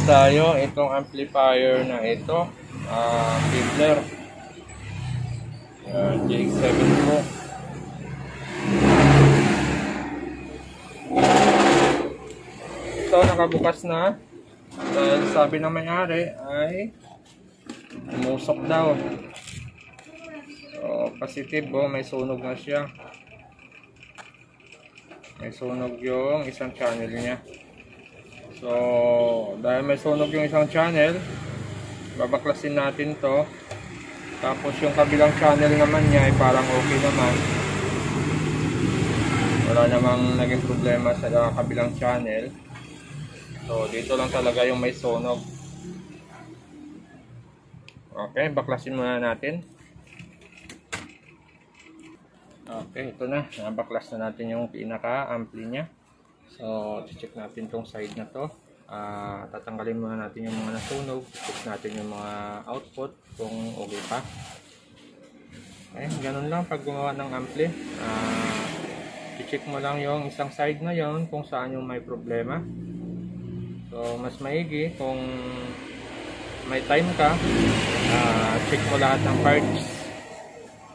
tayo itong amplifier na ito, Fiddler. JX7 Pro. Ito nakabukas na dahil sabi ng may-ari ay umusok daw. So positive, may sunog na siya. May sunog yung isang channel niya. So dahil may sunog yung isang channel, babaklasin natin to. Tapos yung kabilang channel naman niya ay parang okay naman. Wala namang naging problema sa kabilang channel. So dito lang talaga yung may sunog. Okay, baklasin muna natin. Okay, ito na. Nabaklas na natin yung pinaka-ampli niya. So check natin tong side na to. Tatanggalin muna natin yung mga nasunog. Check natin yung mga output kung okay pa. Okay, ganun lang pag gumawa ng ampli. I-check mo lang yung isang side na yon kung saan yung may problema. So mas maigi kung may time ka, check mo lahat ng parts.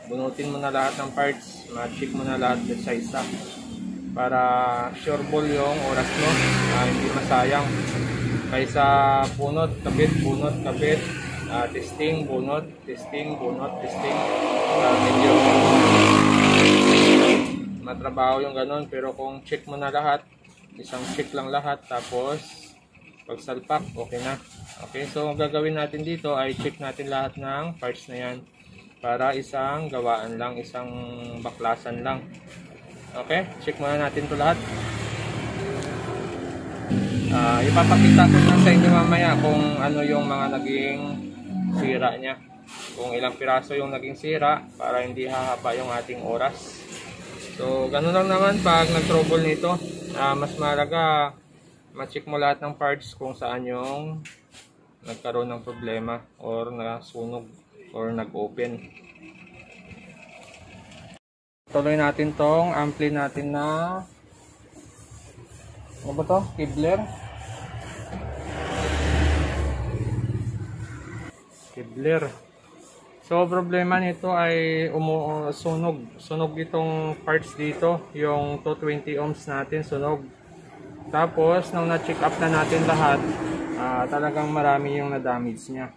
Bunutin mo na lahat ng parts. Ma-check mo na lahat sa isa. Para sure ball yung oras mo, hindi masayang. Kaysa punot, kabit, testing, bunot, testing, testing. Medyo matrabaho yung ganun, pero kung check mo na lahat, isang check lang lahat, tapos pagsalpak, okay na. Okay, so ang gagawin natin dito ay check natin lahat ng parts na yan para isang gawaan lang, isang baklasan lang. Okay, check muna natin ito lahat. Ipapakita ko na sa inyo mamaya kung ano yung mga naging sira niya. Kung ilang piraso yung naging sira para hindi hahaba yung ating oras. So, ganun lang naman pag nag-trouble nito. Mas mahalaga ma-check mo lahat ng parts kung saan yung nagkaroon ng problema or nasunog or nag-open. Tuloy natin tong ampli natin na ano ba to? Fiddler. So problema nito ay sunog itong parts dito, yung 220 ohms natin sunog. Tapos nung na-check up na natin lahat, talagang marami yung na-damage niya.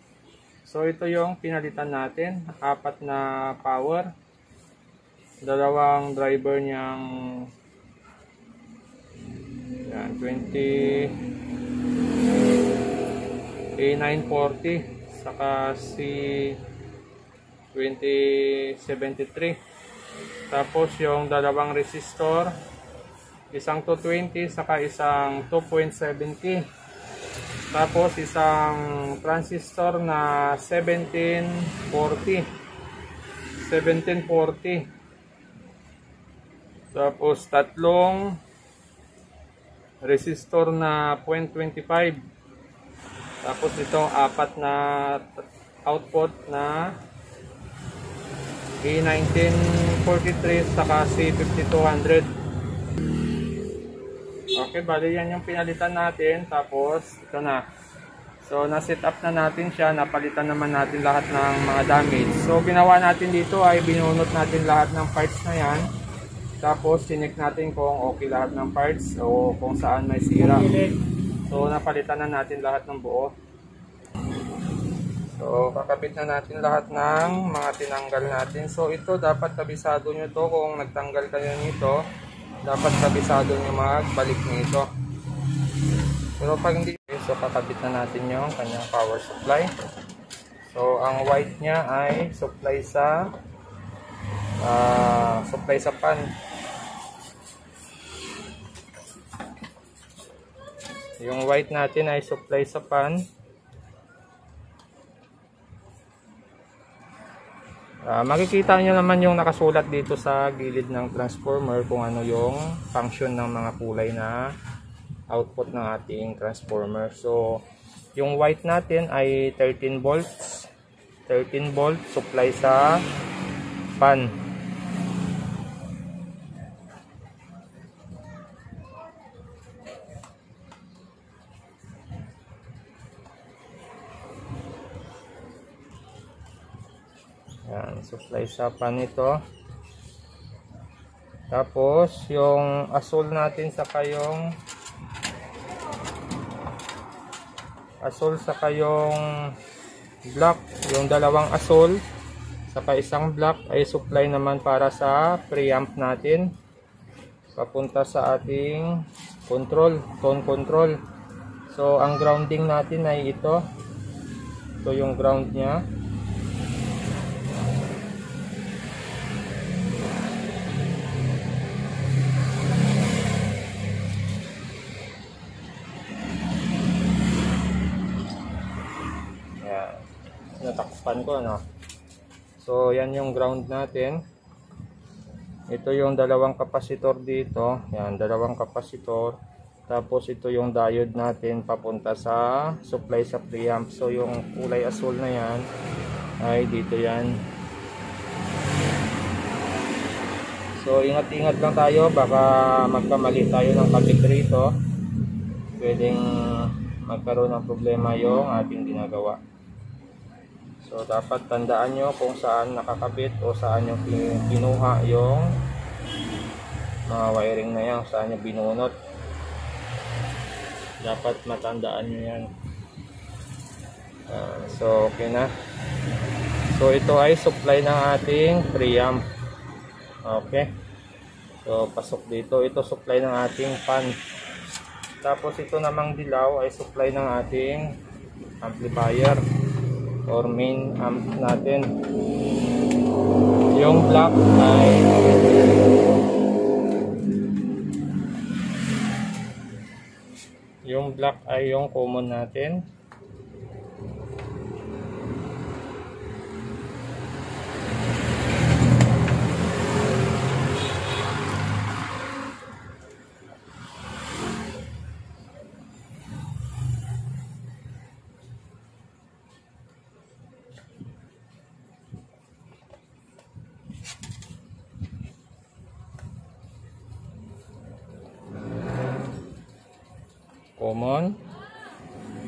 So ito yung pinalitan natin, 4 na power. Dalawang driver niyang yan, 20 A940 saka C2073. Tapos yung dalawang resistor, isang 220 saka isang 2.70. Tapos isang transistor na 1740. Tapos tatlong resistor na 0.25. Tapos itong 4 na output na A1943 saka C5200. Okay, bali yan yung pinalitan natin. Tapos ito na. So na-set up na natin siya, napalitan naman natin lahat ng mga damage. So ginawa natin dito ay binunot natin lahat ng parts na yan. Tapos sinek natin kung okay lahat ng parts o kung saan may sira. So napalitan na natin lahat ng buo. So kakabit na natin lahat ng mga tinanggal natin. So ito dapat kabisado nyo to kung nagtanggal kayo nito. Dapat kabisado nyo magbalik nito. Pero pag hindi, so kakabit na natin yung kanyang power supply. So ang white niya ay supply sa pan. Yung white natin ay supply sa pan. Makikita nyo naman yung nakasulat dito sa gilid ng transformer kung ano yung function ng mga kulay na output ng ating transformer. So, yung white natin ay 13 volts. 13 volt supply sa pan. Yan, supply sa pan ito. Tapos yung asol natin sa kayong block, yung dalawang asol saka isang block ay supply naman para sa preamp natin papunta sa ating tone control. So ang grounding natin ay ito yung ground nya. Natakpan ko, no? So yan yung ground natin. Ito yung dalawang kapasitor dito. Yan, dalawang kapasitor. Tapos ito yung diode natin papunta sa supply sa preamp. So yung kulay asul na yan ay dito yan. So ingat-ingat lang tayo, baka magkamali tayo ng kabit rito. Pwedeng magkaroon ng problema yung ating ginagawa. So dapat tandaan nyo kung saan nakakabit o saan yung kinuha yung mga wiring na yan, saan yung binunot. Dapat matandaan nyo yan. So okay na. So ito ay supply ng ating preamp. Okay. So pasok dito. Ito supply ng ating fan. Tapos ito namang dilaw ay supply ng ating amplifier or main amp natin. Yung black ay yung common natin.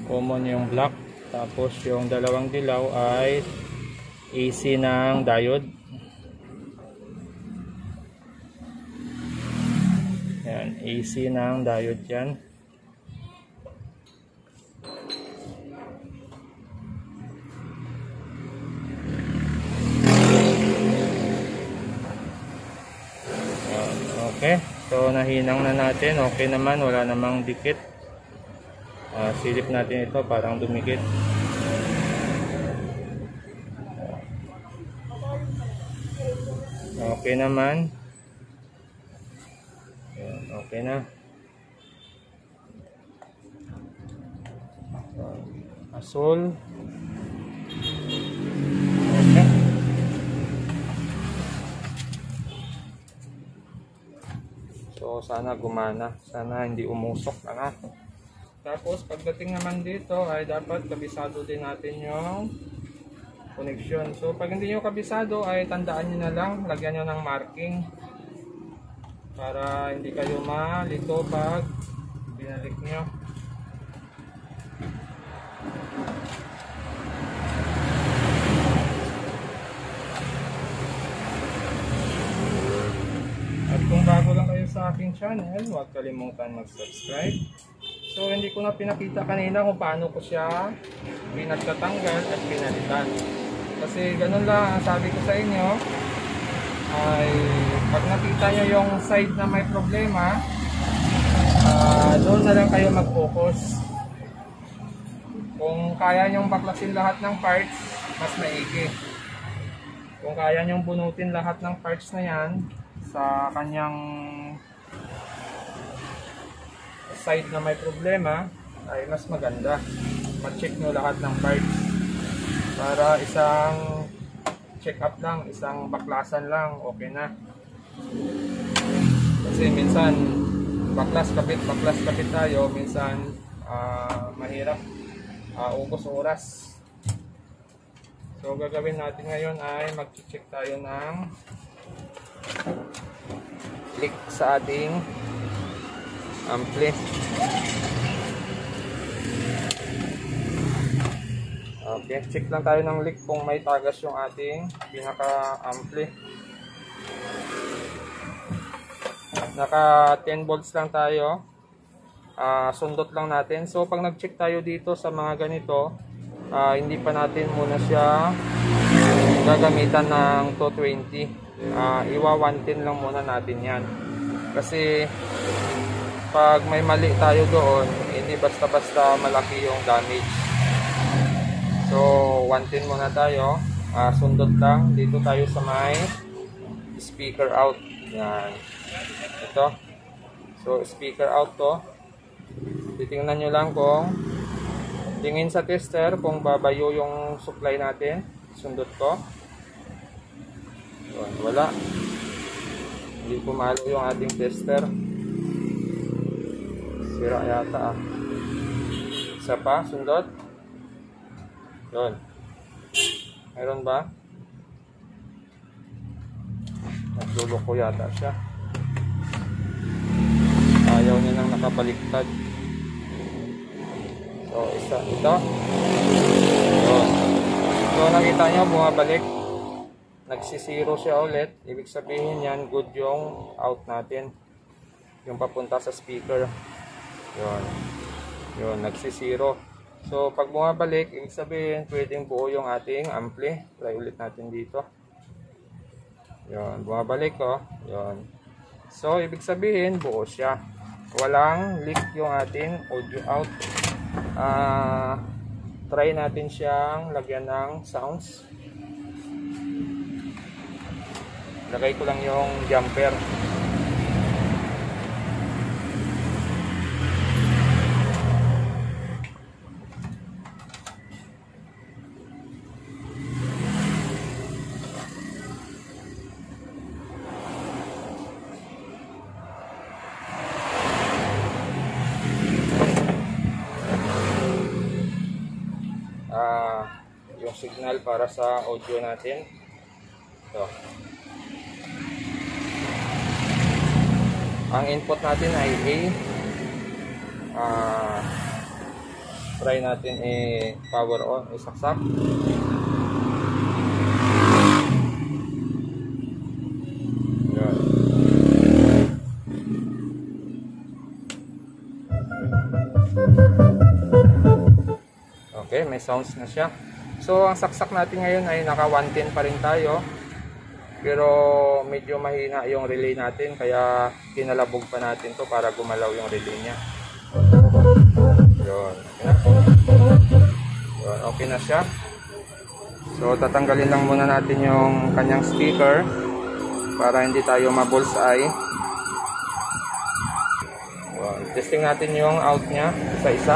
Common yung black. Tapos yung dalawang dilaw ay AC ng diode. Yan, AC ng diode yan. Okay, so nahinang na natin. Okay naman, wala namang dikit. Silip natin ito, parang dumikit. Okay naman. Okay na. Asol. Okay. So sana gumana, sana hindi umusok na. Tapos pagdating naman dito ay dapat kabisado din natin yung connection. So pag hindi nyo kabisado ay tandaan nyo na lang, lagyan nyo ng marking para hindi kayo malito pag binalik nyo. At kung bago lang kayo sa aking channel, huwag kalimutan mag-subscribe. So hindi ko na pinakita kanina kung paano ko siya pinagtatanggal at pinalitan. Kasi ganun lang ang sabi ko sa inyo, ay pag nakita nyo yung side na may problema, doon na lang kayo mag-focus. Kung kaya nyong baklasin lahat ng parts, mas maigi. Kung kaya nyong bunutin lahat ng parts na yan sa kanyang side na may problema, ay mas maganda. Ma-check nyo lahat ng parts para isang check up lang, isang baklasan lang, okay na. Kasi minsan baklas kapit tayo, minsan mahirap, ubos oras. So gagawin natin ngayon ay mag-check tayo ng leak sa ating ampli. Okay. Okay, check lang tayo ng leak kung may tagas yung ating pinaka-ampli. Naka 10 volts lang tayo. Sundot lang natin. So pag nag-check tayo dito sa mga ganito, hindi pa natin muna siya gagamitan ng 220. Iwa 110 lang muna natin yan. Kasi pag may mali tayo doon, hindi basta-basta malaki yung damage. So 110 muna tayo. Sundot lang. Dito tayo sa may speaker out. Yan. Ito. So speaker out to. Titingnan nyo lang kung tingin sa tester kung babayo yung supply natin. Sundot ko. Yun, wala. Hindi pumalo yung ating tester. Sira yata Isa pa, sundot. Yun. Meron ba? Nagluloko yata siya. Ayaw niya nang nakabaliktad. So, isa ito. Yun. So, nakita nyo, bumabalik. Nagsisiro siya ulit. Ibig sabihin yan, good yung out natin. Yung papunta sa speaker. Yun. Yun, nagsisiro. So, pag bumabalik, ibig sabihin, pwedeng buo yung ating ampli. Try ulit natin dito. Yun, bumabalik oh. Yun. So, ibig sabihin, buo siya. Walang leak yung ating audio out. Try natin siyang lagyan ng sounds. Lagay ko lang yung jumper. Yung signal para sa audio natin. Ito. Ang input natin ay A. Try natin power on, isaksak. Yan. Okay, may sounds na siya. So, ang saksak natin ngayon ay naka 110 pa rin tayo. Pero medyo mahina yung relay natin. Kaya kinalabog pa natin to para gumalaw yung relay niya. Yun. Okay na. Yun, okay na siya. So, tatanggalin lang muna natin yung kanyang speaker. Para hindi tayo ma-bullseye. Yun. Testing natin yung out niya. Isa-isa.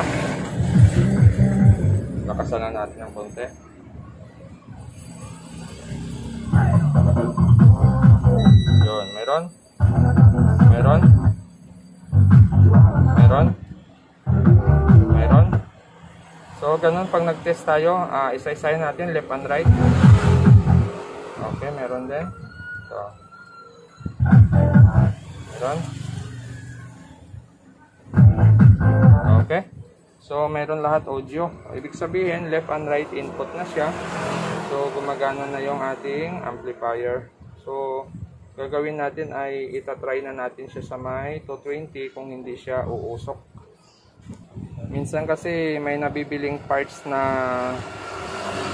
Lakasan na natin ng konti. Yun, meron. Meron. Meron. Meron. So, ganun pag nag-test tayo, isa-isahin natin left and right. Okay, meron din. So, meron. Okay. So, meron lahat audio. Ibig sabihin, left and right input na siya. So, gumagana na yung ating amplifier. So, gagawin natin ay itatry na natin siya sa may 220 kung hindi siya uusok. Minsan kasi may nabibiling parts na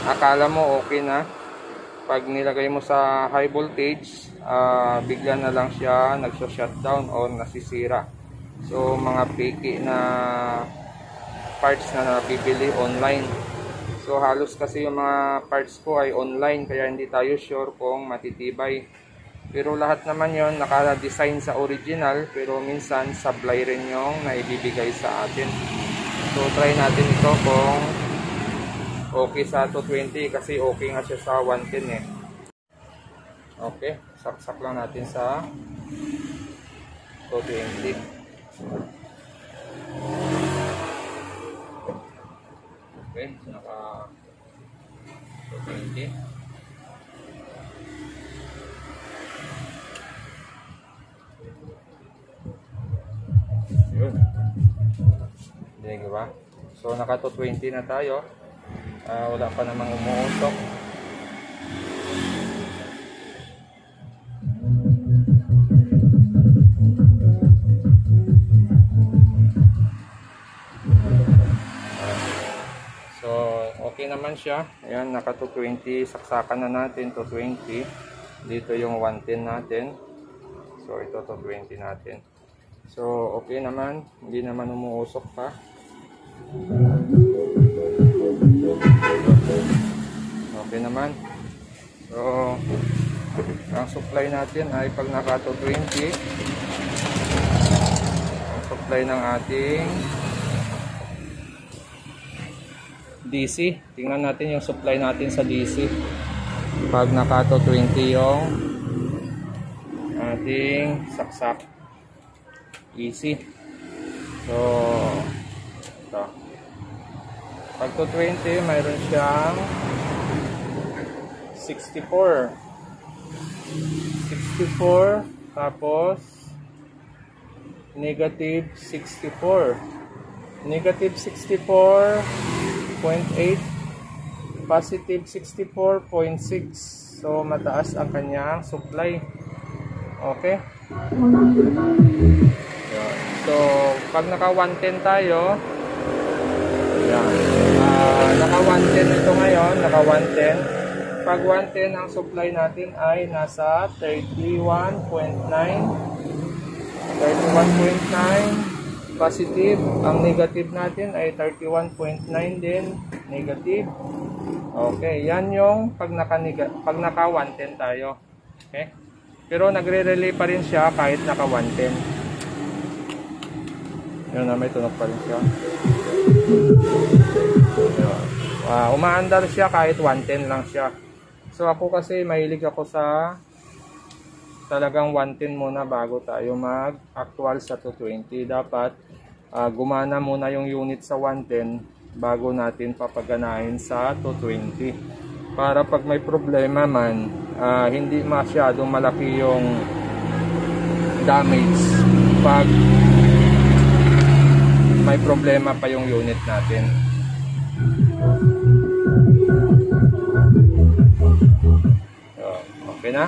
akala mo okay na. Pag nilagay mo sa high voltage, bigla na lang siya nagsa-shutdown o nasisira. So, mga fake na parts na nabibili online. So halos kasi yung mga parts ko ay online kaya hindi tayo sure kung matitibay. Pero lahat naman yon naka-design sa original pero minsan supply rin yung naibibigay sa atin. So try natin ito kung okay sa 220 kasi okay nga siya sa 110 eh. Okay, saksak lang natin sa 220. Okay, so naka 220. Yun. Hindi ba? So naka 220 na tayo. Wala pa namang umuusok. So okay naman siya. Ayan, naka 220. Saksakan na natin 220. Dito yung 110 natin. So ito 220 natin. So okay naman, hindi naman umuusok pa. Okay naman. So ang supply natin ay pag naka 220, ang supply ng ating DC. Tingnan natin yung supply natin sa DC. Pag naka 220 yung ating saksak easy. So ito, pag 220 mayroon siyang 64 tapos negative 64, negative 64.8, positive 64.6. so mataas ang kanyang supply. Okay. So pag naka 110 tayo, yan, naka 110 ito ngayon, naka 110. Pag 110 ang supply natin ay nasa 31.9 positive. Ang negative natin ay 31.9 din negative. Okay, yan yung pag naka 110 tayo. Okay, pero nagre-relay pa rin siya kahit naka 110. Yun na, may tunog pa rin siya. Umaandar siya kahit 110 lang siya. So ako kasi mahilig ako sa talagang 110 muna bago tayo mag-actual sa 220. Dapat gumana muna yung unit sa 110 bago natin papaganahin sa 220. Para pag may problema man, hindi masyadong malaki yung damage pag may problema pa yung unit natin. Okay na?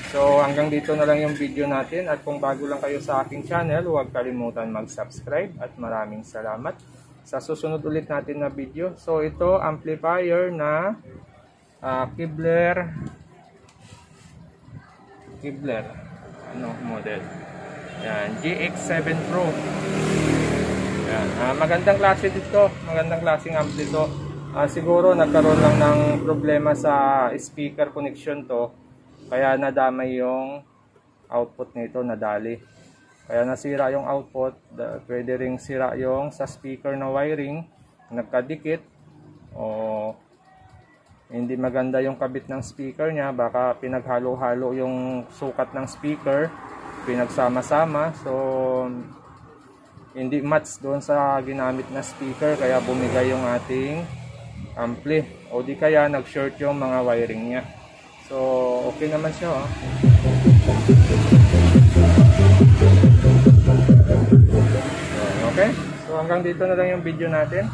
So hanggang dito na lang yung video natin, at kung bago lang kayo sa aking channel, huwag kalimutan mag-subscribe, at maraming salamat sa susunod ulit natin na video. So ito amplifier na Kibler ano model? Yan, GX7 Pro. Yan, magandang klase dito, magandang klaseng ampli to. Siguro nagkaroon lang ng problema sa speaker connection to, kaya nadamay yung output nito, nadali. Kaya nasira yung output. Pwede ring sira yung sa speaker na wiring, nagkadikit, o hindi maganda yung kabit ng speaker niya. Baka pinaghalo-halo yung sukat ng speaker, pinagsama-sama, so hindi match doon sa ginamit na speaker, kaya bumigay yung ating ampli, o di kaya nag-short yung mga wiring niya. So okay naman siya, oh. Okay, so hanggang dito na lang yung video natin.